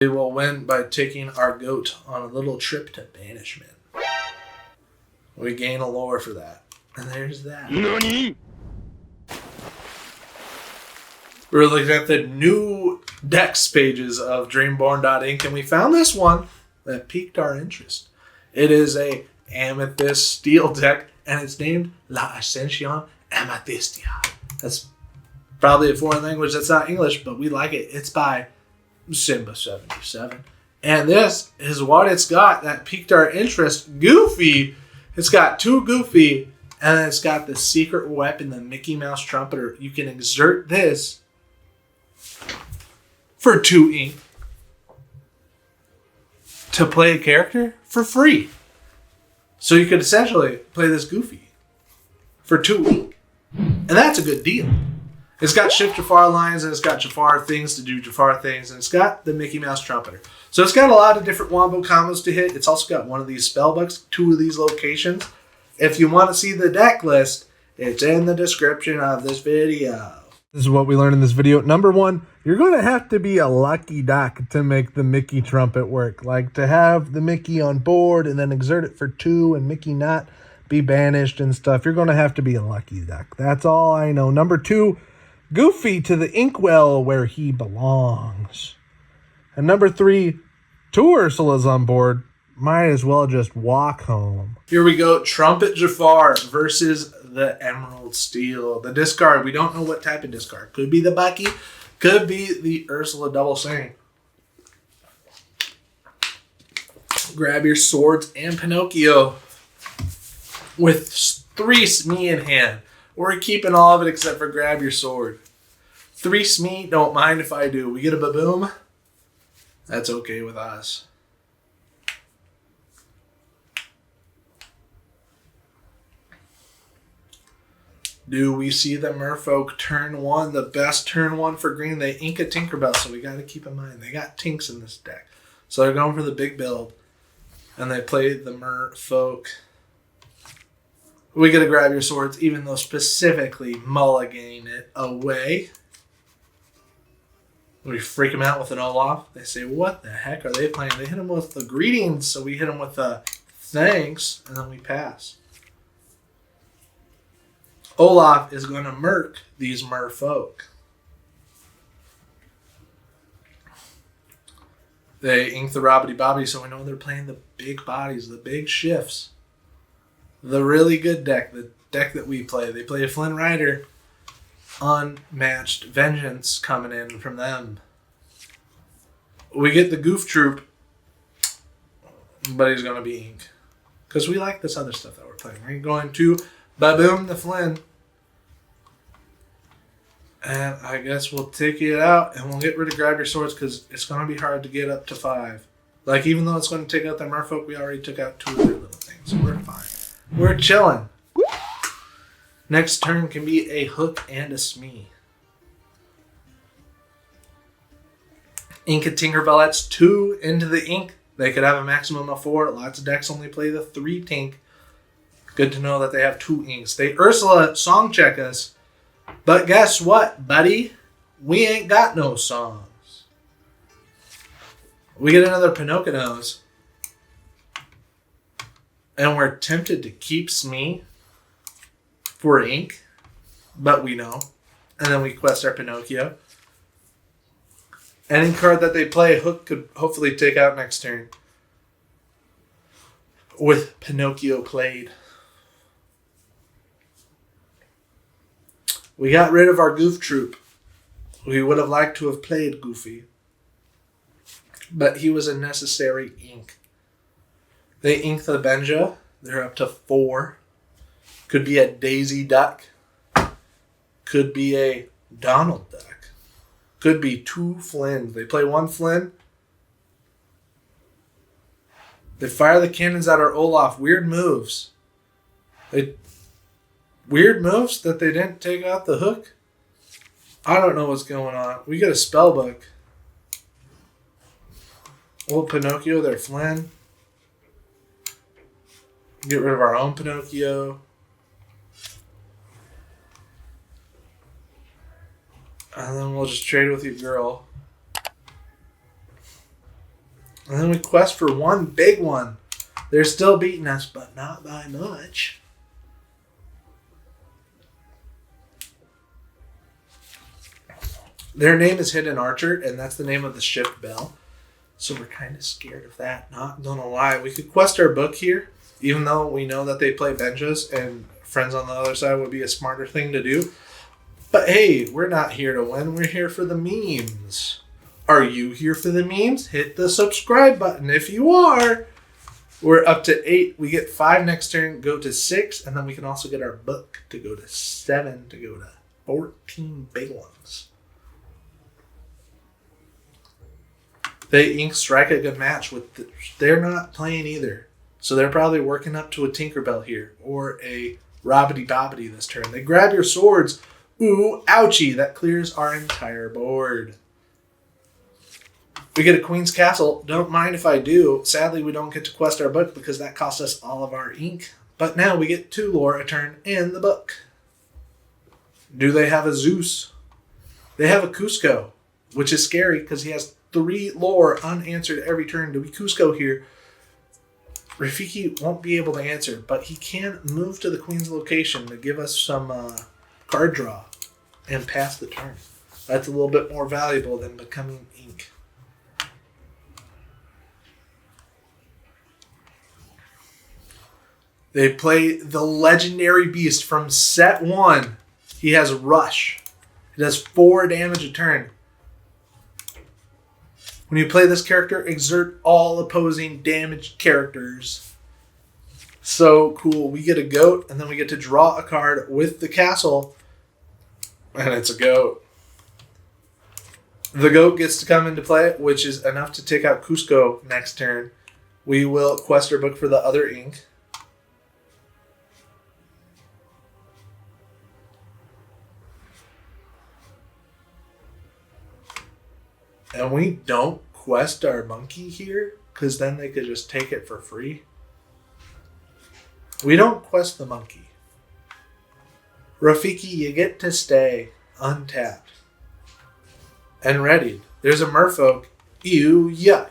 We will win by taking our goat on a little trip to banishment. We gain a lore for that. And there's that. NANI?! We're looking at the new Dex pages of Dreamborn.inc, and we found this one that piqued our interest. It is a Amethyst Steel deck, and it's named La Ascension Amethystia. That's probably a foreign language that's not English, but we like it. It's by Simba77. And this is what it's got that piqued our interest. Goofy. It's got 2 Goofy, and then it's got the secret weapon, the Mickey Mouse Trumpeter. You can exert this for 2 ink to play a character for free. So you could essentially play this Goofy for 2 ink. And that's a good deal. It's got Shift Jafar lines, and it's got Jafar things to do Jafar things, and it's got the Mickey Mouse Trumpeter. So it's got a lot of different wombo combos to hit. It's also got one of these spellbooks, 2 of these locations. If you want to see the deck list, it's in the description of this video. This is what we learned in this video. Number 1, you're going to have to be a lucky duck to make the Mickey Trumpet work. Like to have the Mickey on board and then exert it for 2 and Mickey not be banished and stuff. You're going to have to be a lucky duck. That's all I know. Number 2, Goofy to the inkwell where he belongs. And number 3, 2 Ursulas on board. Might as well just walk home. Here we go. Trumpet Jafar versus the Emerald Steel. The discard, we don't know what type of discard. Could be the Bucky. Could be the Ursula Double Saint. Grab your swords and Pinocchio. With 3 Smee in hand. We're keeping all of it except for grab your sword. 3 Smee, don't mind if I do. We get a Baboom. That's okay with us. Do we see the Merfolk turn 1? The best turn 1 for green. They ink a Tinkerbell, so we got to keep in mind. They got Tinks in this deck. So they're going for the big build. And they play the Merfolk. We got to grab your swords, even though specifically mulligan it away. We freak them out with an Olaf. They say, what the heck are they playing? They hit them with the greetings, so we hit them with the thanks, and then we pass. Olaf is going to murk these merfolk. They ink the Robbity Bobby, so we know they're playing the big bodies, the big shifts. The really good deck, the deck that we play. They play a Flynn Rider. Unmatched Vengeance coming in from them. We get the Goof Troop, but he's going to be ink. Because we like this other stuff that we're playing. We're going to Baboom the Flynn. And I guess we'll take it out and we'll get rid of Grab Your Swords because it's going to be hard to get up to 5. Like, even though it's going to take out the Merfolk, we already took out 2 of their little things. So we're fine. We're chilling. Next turn can be a Hook and a Smee. Ink a Tinkerbell. That's 2 into the ink. They could have a maximum of 4. Lots of decks only play the 3 Tink. Good to know that they have 2 inks. They Ursula song check us. But guess what, buddy? We ain't got no songs. We get another Pinocchio's. And we're tempted to keep Smee for ink. But we know. And then we quest our Pinocchio. Any card that they play, Hook could hopefully take out next turn. With Pinocchio played. We got rid of our Goof Troop. We would have liked to have played Goofy. But he was a necessary ink. They ink the Benja. They're up to 4. Could be a Daisy Duck. Could be a Donald Duck. Could be 2 Flynns. They play 1 Flynn. They fire the cannons at our Olaf. Weird moves. Weird moves that they didn't take out the Hook. I don't know what's going on. We get a spellbook. Old Pinocchio, their Flynn. Get rid of our own Pinocchio. And then we'll just trade with you, girl. And then we quest for one big one. They're still beating us, but not by much. Their name is Hidden Archer, and that's the name of the ship Bell. So we're kind of scared of that. Not gonna lie. We could quest our book here, even though we know that they play Benjas, and friends on the other side would be a smarter thing to do. But hey, we're not here to win. We're here for the memes. Are you here for the memes? Hit the subscribe button if you are. We're up to 8. We get 5 next turn, go to 6, and then we can also get our book to go to 7 to go to 14 big ones. They ink strike a good match with. They're not playing either, so they're probably working up to a Tinkerbell here or a Robbity Bobbity this turn. They grab your swords. Ooh, ouchie! That clears our entire board. We get a Queen's Castle. Don't mind if I do. Sadly, we don't get to quest our book because that cost us all of our ink. But now we get 2 lore a turn and the book. Do they have a Zeus? They have a Cusco, which is scary because he has 3 lore unanswered every turn. Do we Cusco here? Rafiki won't be able to answer, but he can move to the Queen's location to give us some card draw and pass the turn. That's a little bit more valuable than becoming ink. They play the legendary beast from set 1. He has Rush. It does 4 damage a turn. When you play this character, exert all opposing damaged characters. So cool. We get a goat, and then we get to draw a card with the castle, and it's a goat. The goat gets to come into play, which is enough to take out Cusco next turn. We will quest our book for the other ink. And we don't quest our monkey here, because then they could just take it for free. We don't quest the monkey. Rafiki, you get to stay untapped. And readied. There's a merfolk. Ew, yuck.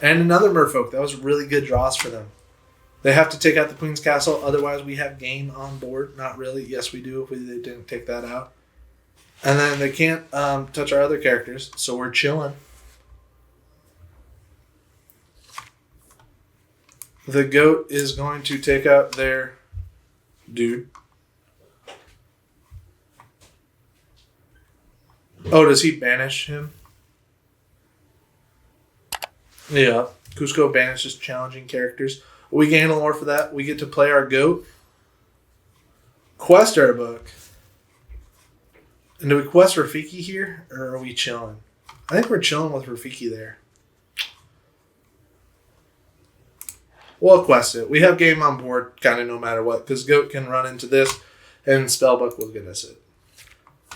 And another merfolk. That was really good draws for them. They have to take out the Queen's Castle, otherwise we have game on board. Not really. Yes, we do if they didn't take that out. And then they can't touch our other characters, so we're chilling. The goat is going to take out their dude. Oh, does he banish him? Yeah. Cusco banishes challenging characters. We gain a lore for that. We get to play our goat. Quest our book. And do we quest Rafiki here, or are we chilling? I think we're chilling with Rafiki there. We'll quest it. We have game on board kind of no matter what, because Goat can run into this, and Spellbook will get us it.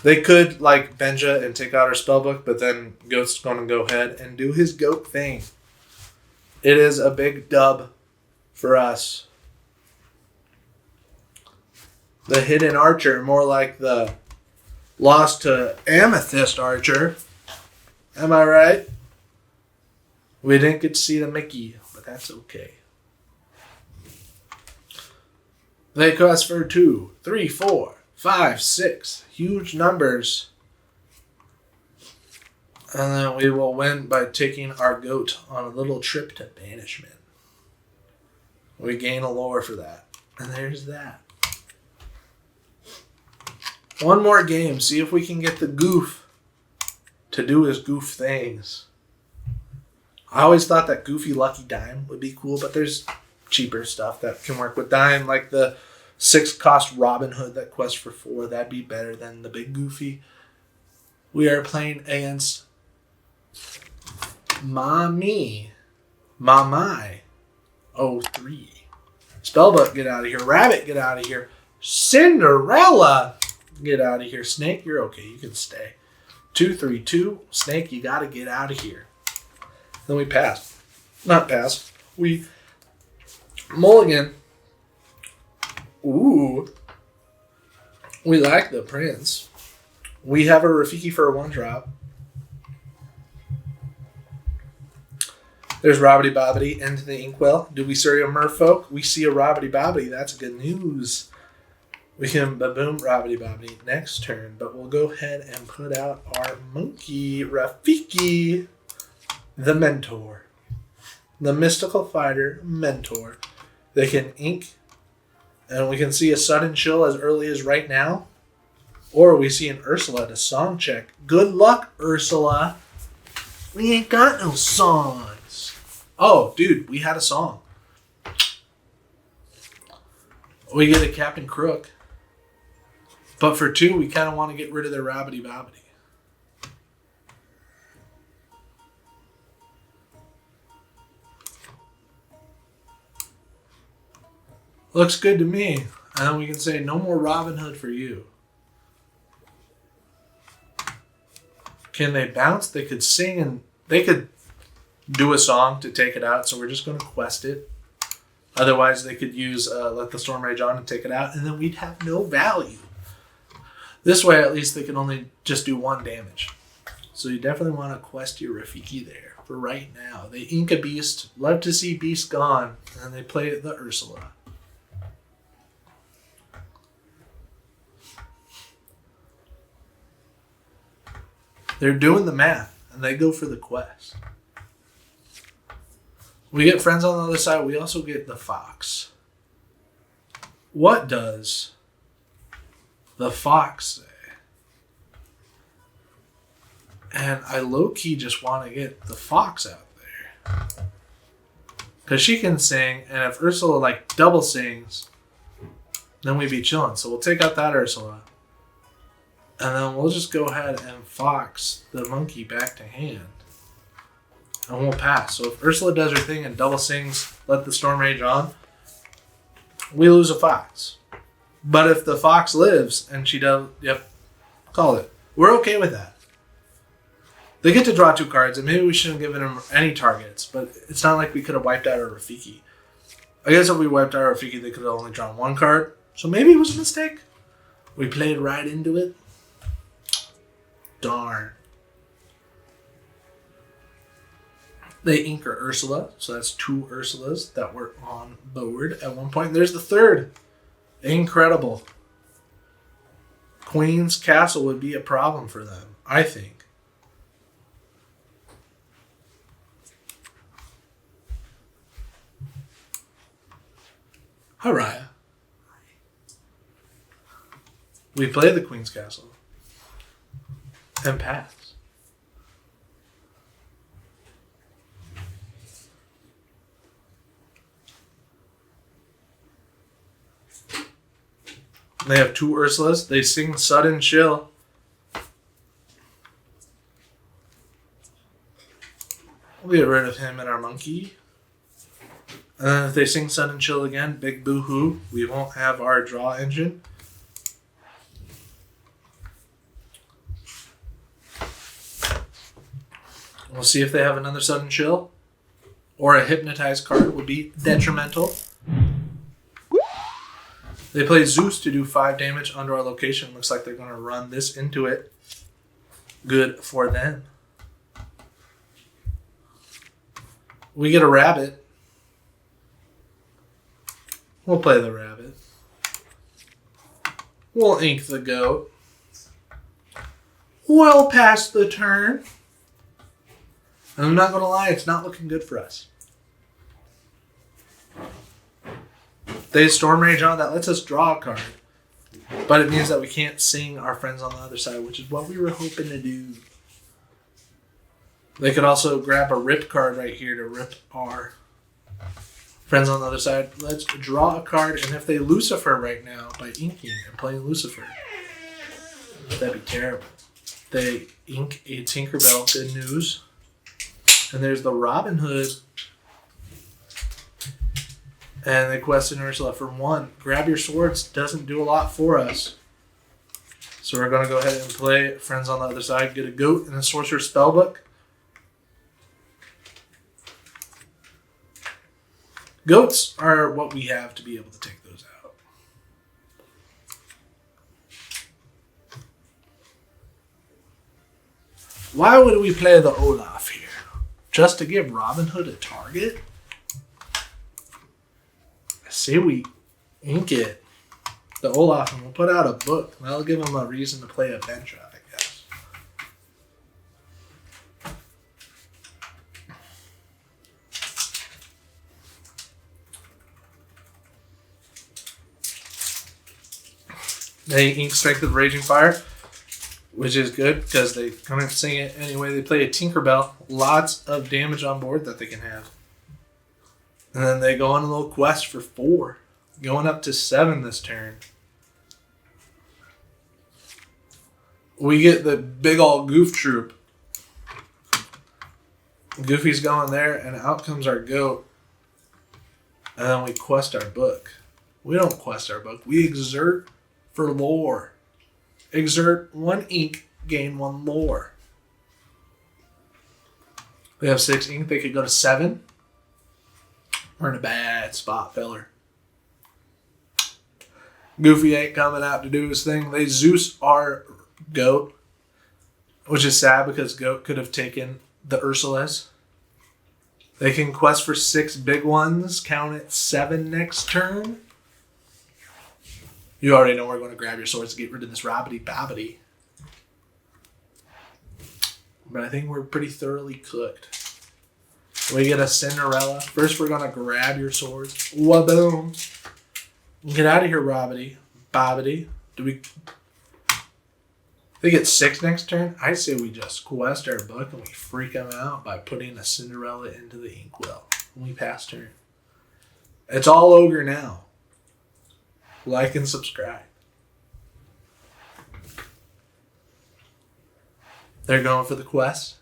They could, like, Benja and take out our Spellbook, but then Goat's going to go ahead and do his Goat thing. It is a big dub for us. The Hidden Archer, more like the lost to Amethyst Archer. Am I right? We didn't get to see the Mickey, but that's okay. They quest for 2, 3, 4, 5, 6. Huge numbers. And then we will win by taking our goat on a little trip to banishment. We gain a lore for that. And there's that. One more game. See if we can get the goof to do his goof things. I always thought that Goofy Lucky Dime would be cool, but there's cheaper stuff that can work with Dime, like the 6-cost Robin Hood that quests for 4. That'd be better than the big Goofy. We are playing against Mamai 03. Spellbook, get out of here. Rabbit, get out of here. Cinderella, get out of here. Snake, you're okay. You can stay. 2, 3, 2. Snake, you got to get out of here. Then we pass. Not pass. We mulligan. Ooh. We like the prince. We have a Rafiki for a 1-drop. There's Robbity Bobbity into the Inkwell. Do we see a merfolk? We see a Robbity Bobbity. That's good news. We can baboom Robbity Bobbity next turn, but we'll go ahead and put out our monkey Rafiki, the mentor. The mystical fighter mentor. They can ink, and we can see a sudden chill as early as right now. Or we see an Ursula to song check. Good luck, Ursula. We ain't got no songs. Oh, dude, we had a song. We get a Captain Crook. But for 2, we kind of want to get rid of their Robbity Bobbity. Looks good to me. And then we can say, no more Robin Hood for you. Can they bounce? They could sing and they could do a song to take it out. So we're just going to quest it. Otherwise, they could use Let the Storm Rage On and take it out. And then we'd have no value. This way, at least, they can only just do 1 damage. So you definitely want to quest your Rafiki there for right now. They ink a beast. Love to see beast gone. And then they play the Ursula. They're doing the math, and they go for the quest. We get friends on the other side. We also get the fox. What does the fox say? And I low-key just want to get the fox out there. Because she can sing, and if Ursula, like, double sings, then we'd be chilling. So we'll take out that Ursula. And then we'll just go ahead and fox the monkey back to hand. And we'll pass. So if Ursula does her thing and double sings Let the Storm Rage On, we lose a fox. But if the fox lives and she does, yep, call it. We're okay with that. They get to draw 2 cards, and maybe we shouldn't have given them any targets, but it's not like we could have wiped out our Rafiki. I guess if we wiped out our Rafiki, they could have only drawn 1 card. So maybe it was a mistake. We played right into it. Darn. They ink her Ursula, so that's 2 Ursulas that were on board at one point. There's the 3rd. Incredible. Queen's Castle would be a problem for them, I think. Haraya. We play the Queen's Castle. And pass. They have 2 Ursulas. They sing Sudden Chill. We'll get rid of him and our monkey. And then if they sing Sudden Chill again, big boo-hoo. We won't have our draw engine. We'll see if they have another Sudden Chill. Or a Hypnotize card would be detrimental. They play Zeus to do 5 damage under our location. Looks like they're going to run this into it. Good for them. We get a rabbit. We'll play the rabbit. We'll ink the goat. Well past the turn. And I'm not going to lie, it's not looking good for us. They Storm Rage On, that lets us draw a card. But it means that we can't sing our friends on the other side, which is what we were hoping to do. They could also grab a rip card right here to rip our friends on the other side. Let's draw a card, and if they Lucifer right now by inking and playing Lucifer, that'd be terrible. They ink a Tinkerbell, good news. And there's the Robin Hood. And they question Ursula for 1. Grab your swords doesn't do a lot for us. So we're going to go ahead and play friends on the other side. Get a goat and a sorcerer's spellbook. Goats are what we have to be able to take those out. Why would we play the Olaf here? just to give Robin Hood a target? I say we ink it. The Olaf, and we'll put out a book. That'll give him a reason to play a bench out, I guess. They ink Strength of Raging Fire, which is good because they couldn't sing it anyway. They play a Tinkerbell. Lots of damage on board that they can have. And then they go on a little quest for 4. Going up to 7 this turn. We get the big old Goof Troop. Goofy's going there, and out comes our goat. And then we quest our book. We don't quest our book. We exert for lore. Exert 1 ink, gain 1 lore. We have 6 ink. They could go to 7. We're in a bad spot, feller. Goofy ain't coming out to do his thing. They Zeus our goat, which is sad because goat could have taken the Ursulas. They can quest for 6 big ones. Count it 7 next turn. You already know we're going to grab your swords to get rid of this Robbity Bobbity. But I think we're pretty thoroughly cooked. We get a Cinderella. First, we're going to grab your swords. Wa-boom. Get out of here, Robbity. Bobbity. They get 6 next turn. I say we just quest our book and we freak them out by putting a Cinderella into the inkwell. When we pass turn. It's all ogre now. Like and subscribe. They're going for the quest.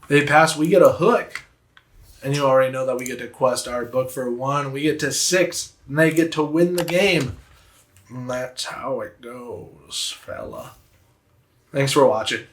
They pass, we get a hook. And you already know that we get to quest our book for 1. We get to 6. And they get to win the game. And that's how it goes, fella. Thanks for watching.